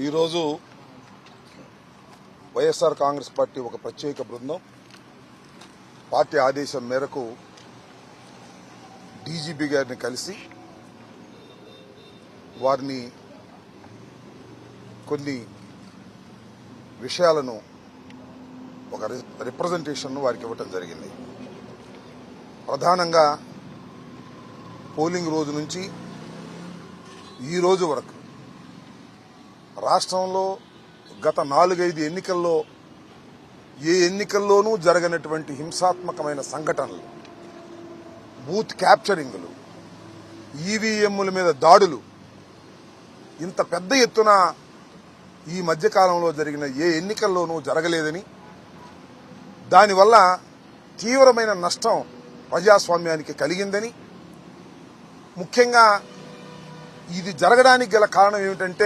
ఈరోజు వైఎస్ఆర్ కాంగ్రెస్ పార్టీ ఒక ప్రత్యేక బృందం పార్టీ ఆదేశం మేరకు డీజీపీ గారిని కలిసి వారిని కొన్ని విషయాలను ఒక రిప్రజెంటేషన్ను వారికి ఇవ్వటం జరిగింది. ప్రధానంగా పోలింగ్ రోజు నుంచి ఈ రోజు వరకు రాష్ట్రంలో గత 4-5 ఎన్నికల్లో ఏ ఎన్నికల్లోనూ జరగనటువంటి హింసాత్మకమైన సంఘటనలు, బూత్ క్యాప్చరింగ్లు, ఈవీఎంల మీద దాడులు ఇంత పెద్ద ఎత్తున ఈ మధ్యకాలంలో జరిగిన ఏ ఎన్నికల్లోనూ జరగలేదని, దానివల్ల తీవ్రమైన నష్టం ప్రజాస్వామ్యానికి కలిగిందని, ముఖ్యంగా ఇది జరగడానికి గల కారణం ఏమిటంటే